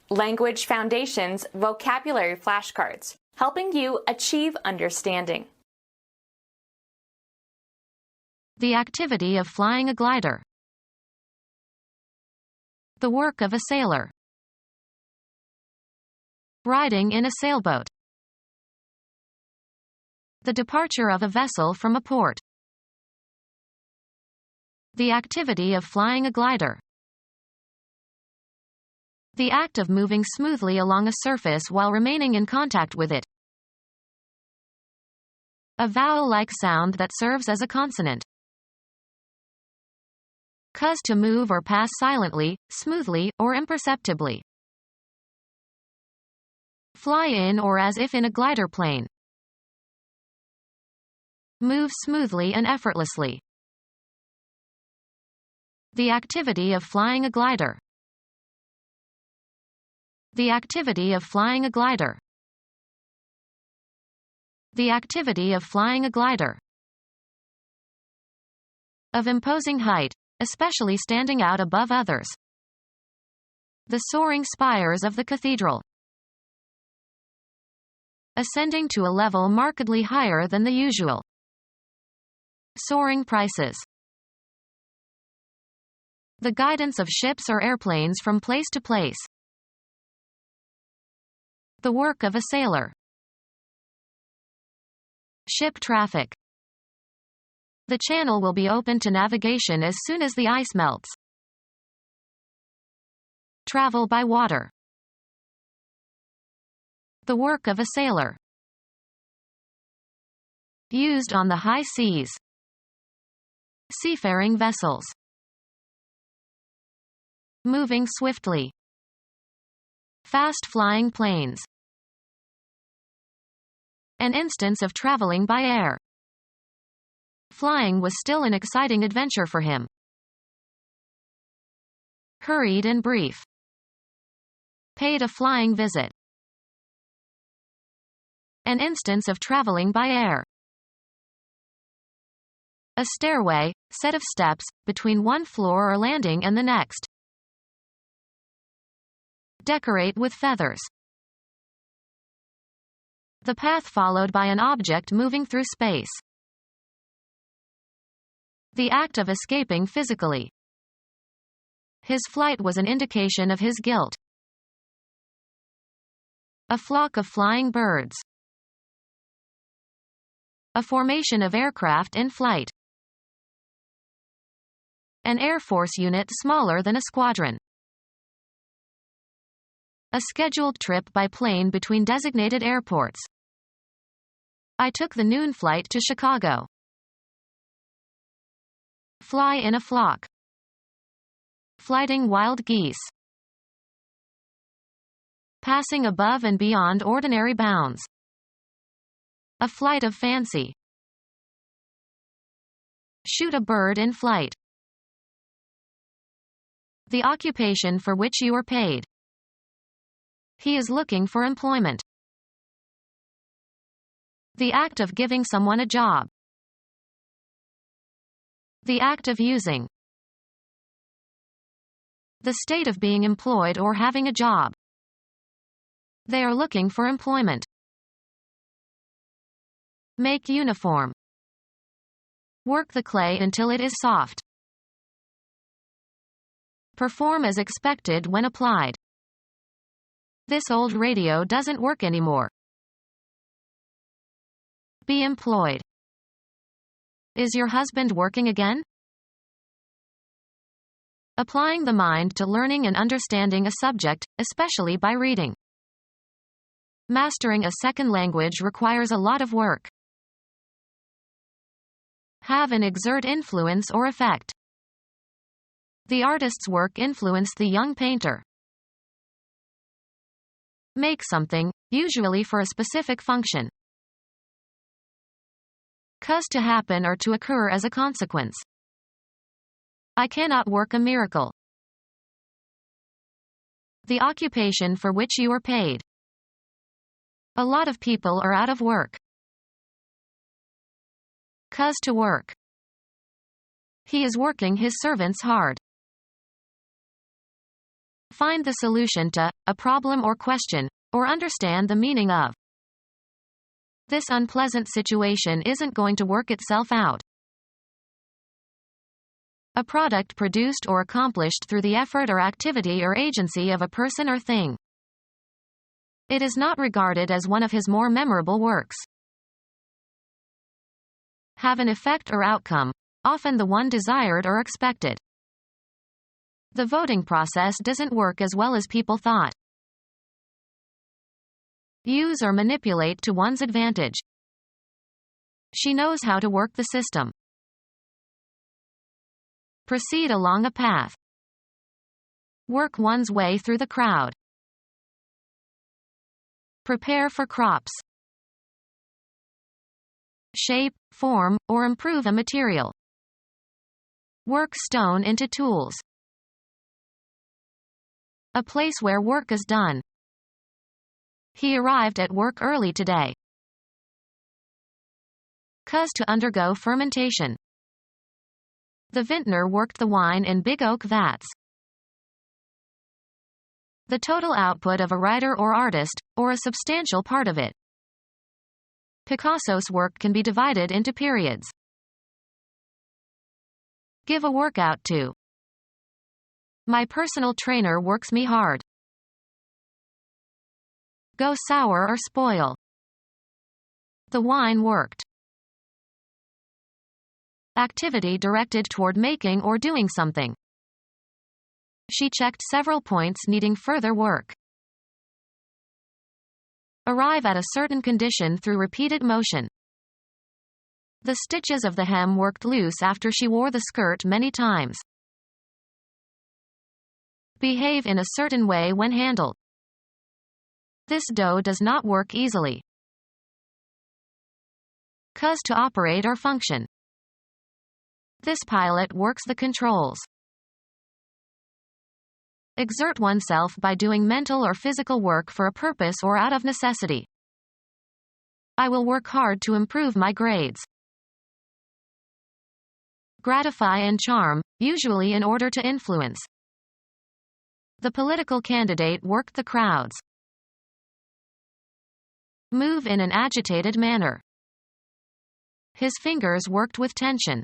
Language Foundations Vocabulary Flashcards, helping you achieve understanding. The activity of flying a glider. The work of a sailor. Riding in a sailboat. The departure of a vessel from a port. The activity of flying a glider. The act of moving smoothly along a surface while remaining in contact with it. A vowel-like sound that serves as a consonant. Cause to move or pass silently, smoothly, or imperceptibly. Fly in or as if in a glider plane. Move smoothly and effortlessly. The activity of flying a glider. The activity of flying a glider. The activity of flying a glider. Of imposing height, especially standing out above others. The soaring spires of the cathedral. Ascending to a level markedly higher than the usual. Soaring prices. The guidance of ships or airplanes from place to place. The work of a sailor. Ship traffic. The channel will be open to navigation as soon as the ice melts. Travel by water. The work of a sailor. Used on the high seas. Seafaring vessels. Moving swiftly. Fast-flying planes. An instance of traveling by air. Flying was still an exciting adventure for him. Hurried and brief. Paid a flying visit. An instance of traveling by air. A stairway, set of steps, between one floor or landing and the next. Decorate with feathers. The path followed by an object moving through space. The act of escaping physically. His flight was an indication of his guilt. A flock of flying birds. A formation of aircraft in flight. An Air Force unit smaller than a squadron. A scheduled trip by plane between designated airports. I took the noon flight to Chicago. Fly in a flock. Flighting wild geese. Passing above and beyond ordinary bounds. A flight of fancy. Shoot a bird in flight. The occupation for which you are paid. He is looking for employment. The act of giving someone a job. The act of using. The state of being employed or having a job. They are looking for employment. Make uniform. Work the clay until it is soft. Perform as expected when applied. This old radio doesn't work anymore. Be employed. Is your husband working again? Applying the mind to learning and understanding a subject, especially by reading. Mastering a second language requires a lot of work. Have and exert influence or effect. The artist's work influenced the young painter. Make something, usually for a specific function. Cause to happen or to occur as a consequence. I cannot work a miracle. The occupation for which you are paid. A lot of people are out of work. Cause to work. He is working his servants hard. Find the solution to a problem or question, or understand the meaning of. This unpleasant situation isn't going to work itself out. A product produced or accomplished through the effort or activity or agency of a person or thing. It is not regarded as one of his more memorable works. Have an effect or outcome, often the one desired or expected. The voting process doesn't work as well as people thought. Use or manipulate to one's advantage. She knows how to work the system. Proceed along a path. Work one's way through the crowd. Prepare for crops. Shape, form, or improve a material. Work stone into tools. A place where work is done. He arrived at work early today. Cause to undergo fermentation. The vintner worked the wine in big oak vats. The total output of a writer or artist, or a substantial part of it. Picasso's work can be divided into periods. Give a workout to. My personal trainer works me hard. Go sour or spoil. The wine worked. Activity directed toward making or doing something. She checked several points needing further work. Arrive at a certain condition through repeated motion. The stitches of the hem worked loose after she wore the skirt many times. Behave in a certain way when handled. This dough does not work easily. Cause to operate or function. This pilot works the controls. Exert oneself by doing mental or physical work for a purpose or out of necessity. I will work hard to improve my grades. Gratify and charm, usually in order to influence. The political candidate worked the crowds. Move in an agitated manner. His fingers worked with tension.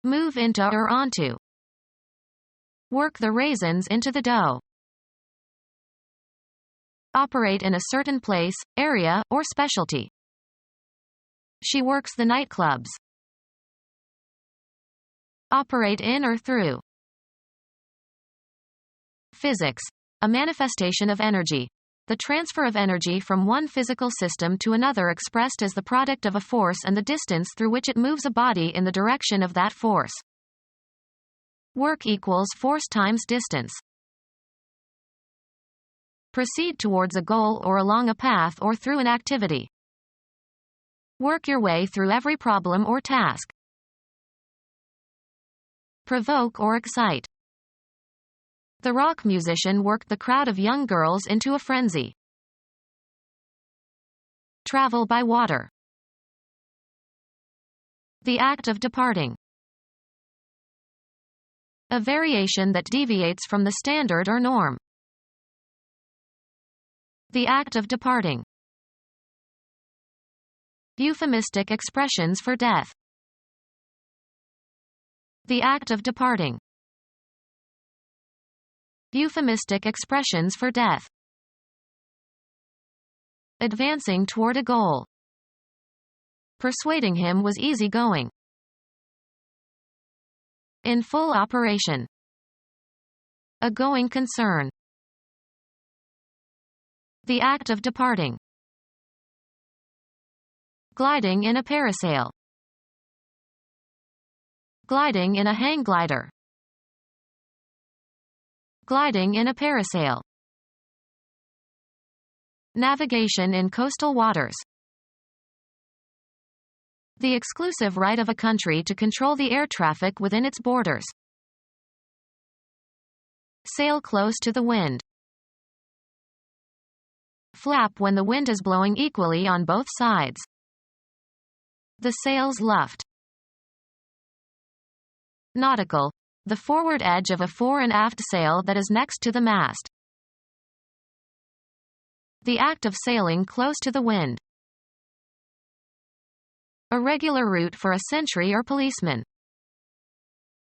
Move into or onto. Work the raisins into the dough. Operate in a certain place, area, or specialty. She works the nightclubs. Operate in or through. Physics. A manifestation of energy. The transfer of energy from one physical system to another expressed as the product of a force and the distance through which it moves a body in the direction of that force. Work equals force times distance. Proceed towards a goal or along a path or through an activity. Work your way through every problem or task. Provoke or excite. The rock musician worked the crowd of young girls into a frenzy. Travel by water. The act of departing. A variation that deviates from the standard or norm. The act of departing. Euphemistic expressions for death. The act of departing. Euphemistic expressions for death. Advancing toward a goal. Persuading him was easy-going. In full operation. A going concern. The act of departing. Gliding in a parasail. Gliding in a hang glider. Gliding in a parasail. Navigation in coastal waters. The exclusive right of a country to control the air traffic within its borders. Sail close to the wind. Flap when the wind is blowing equally on both sides. The sails luffed. Nautical. the forward edge of a fore and aft sail that is next to the mast. The act of sailing close to the wind. A regular route for a sentry or policeman.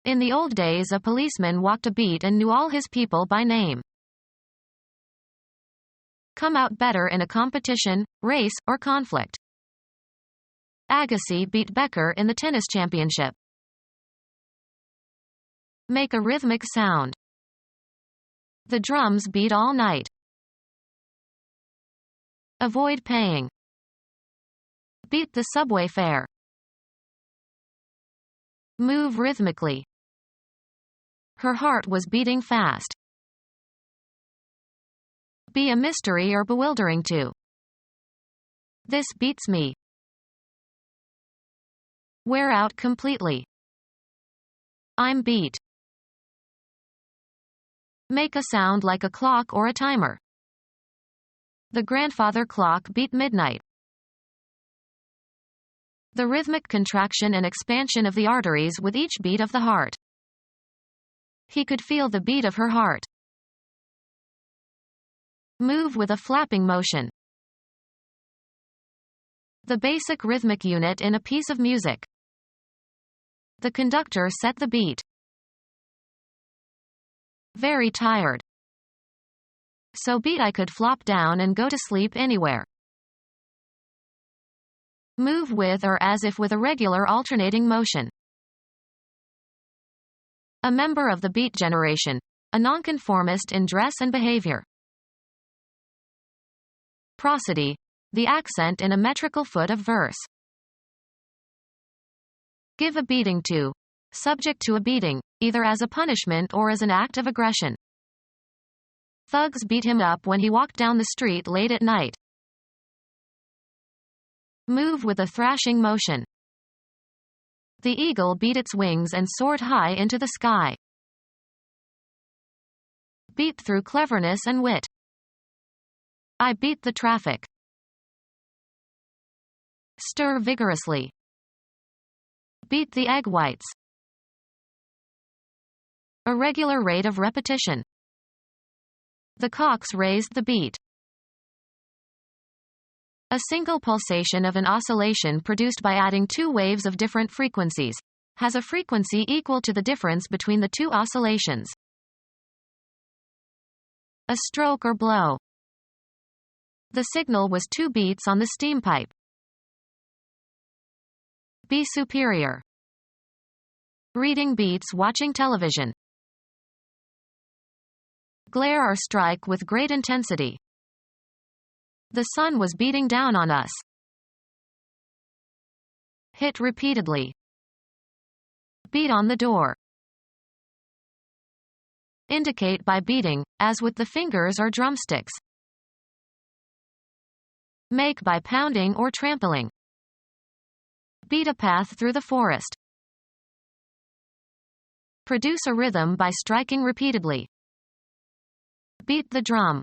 In the old days, a policeman walked a beat and knew all his people by name. Come out better in a competition, race, or conflict. Agassi beat Becker in the tennis championship. Make a rhythmic sound. The drums beat all night. Avoid paying. Beat the subway fare. Move rhythmically. Her heart was beating fast. Be a mystery or bewildering to. This beats me. Wear out completely. I'm beat. Make a sound like a clock or a timer. The grandfather clock beat midnight. The rhythmic contraction and expansion of the arteries with each beat of the heart. He could feel the beat of her heart. Move with a flapping motion. The basic rhythmic unit in a piece of music. The conductor set the beat. Very tired. So beat I could flop down and go to sleep anywhere. Move with or as if with a regular alternating motion. A member of the beat generation, a nonconformist in dress and behavior. Prosody, the accent in a metrical foot of verse. Give a beating to, subject to a beating, either as a punishment or as an act of aggression. Thugs beat him up when he walked down the street late at night. Move with a thrashing motion. The eagle beat its wings and soared high into the sky. Beat through cleverness and wit. I beat the traffic. Stir vigorously. Beat the egg whites. A regular rate of repetition. The cocks raised the beat. A single pulsation of an oscillation produced by adding two waves of different frequencies has a frequency equal to the difference between the two oscillations. A stroke or blow. The signal was 2 beats on the steam pipe. Be superior. Reading beats watching television. Glare or strike with great intensity. The sun was beating down on us. Hit repeatedly. Beat on the door. Indicate by beating, as with the fingers or drumsticks. Make by pounding or trampling. Beat a path through the forest. Produce a rhythm by striking repeatedly. Beat the drum.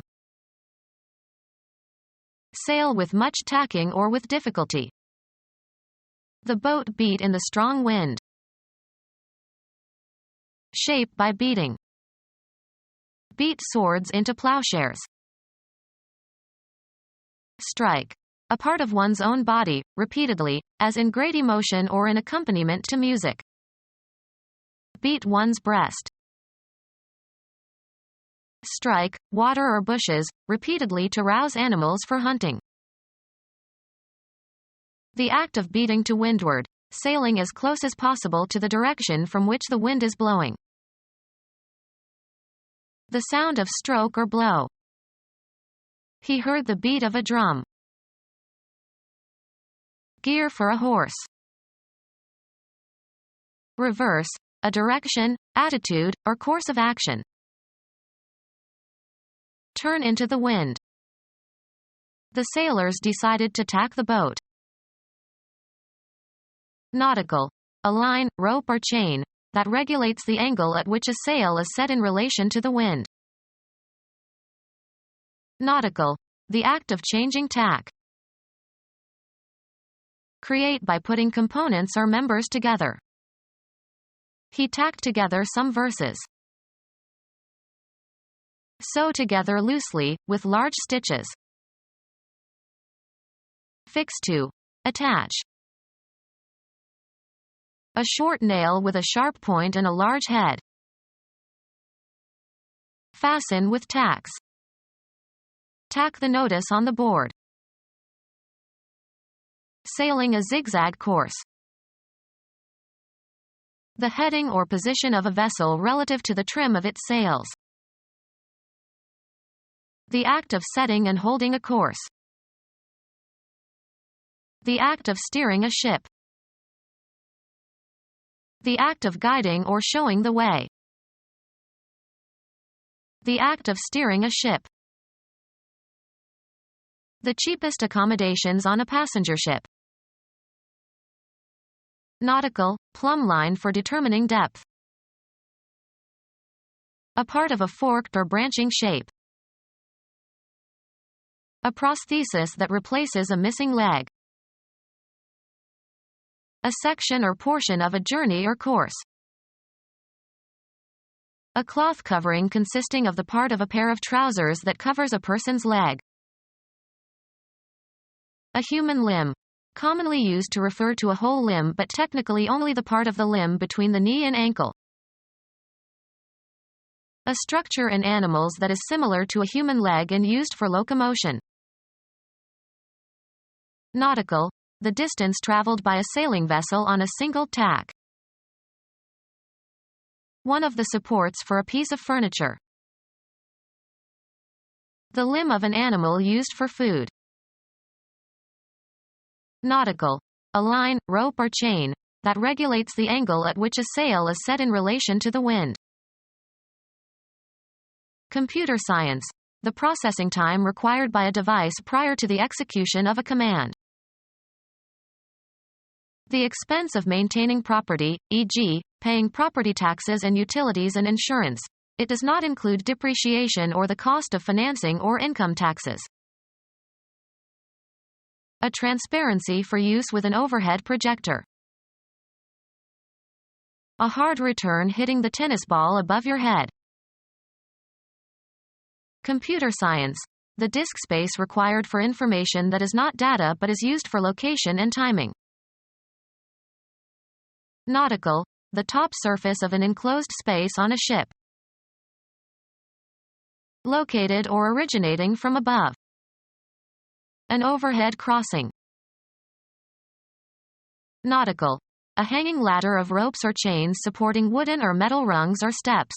Sail with much tacking or with difficulty. The boat beat in the strong wind. Shape by beating. Beat swords into plowshares. Strike. A part of one's own body, repeatedly, as in great emotion or in accompaniment to music. Beat one's breast. Strike, water or bushes, repeatedly to rouse animals for hunting. The act of beating to windward, sailing as close as possible to the direction from which the wind is blowing. The sound of stroke or blow. He heard the beat of a drum. Gear for a horse. Reverse, a direction, attitude, or course of action. Turn into the wind. The sailors decided to tack the boat. Nautical. A line, rope or chain, that regulates the angle at which a sail is set in relation to the wind. Nautical. The act of changing tack. Create by putting components or members together. He tacked together some verses. Sew together loosely, with large stitches. Fix to. Attach. A short nail with a sharp point and a large head. Fasten with tacks. Tack the notice on the board. Sailing a zigzag course. The heading or position of a vessel relative to the trim of its sails. The act of setting and holding a course. The act of steering a ship. The act of guiding or showing the way. The act of steering a ship. The cheapest accommodations on a passenger ship. Nautical, plumb line for determining depth. A part of a forked or branching shape. A prosthesis that replaces a missing leg. A section or portion of a journey or course. A cloth covering consisting of the part of a pair of trousers that covers a person's leg. A human limb. Commonly used to refer to a whole limb but technically only the part of the limb between the knee and ankle. A structure in animals that is similar to a human leg and used for locomotion. Nautical. The distance traveled by a sailing vessel on a single tack. One of the supports for a piece of furniture. The limb of an animal used for food. Nautical. A line, rope or chain, that regulates the angle at which a sail is set in relation to the wind. Computer science. The processing time required by a device prior to the execution of a command. The expense of maintaining property, e.g., paying property taxes and utilities and insurance. It does not include depreciation or the cost of financing or income taxes. A transparency for use with an overhead projector. A hard return hitting the tennis ball above your head. Computer science. The disk space required for information that is not data but is used for location and timing. Nautical. The top surface of an enclosed space on a ship. Located or originating from above. An overhead crossing. Nautical. A hanging ladder of ropes or chains supporting wooden or metal rungs or steps.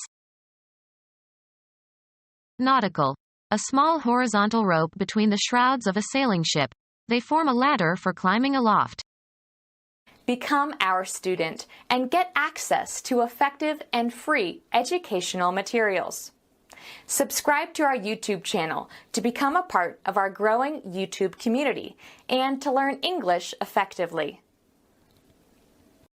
Nautical. A small horizontal rope between the shrouds of a sailing ship. They form a ladder for climbing aloft. Become our student and get access to effective and free educational materials. Subscribe to our YouTube channel to become a part of our growing YouTube community and to learn English effectively.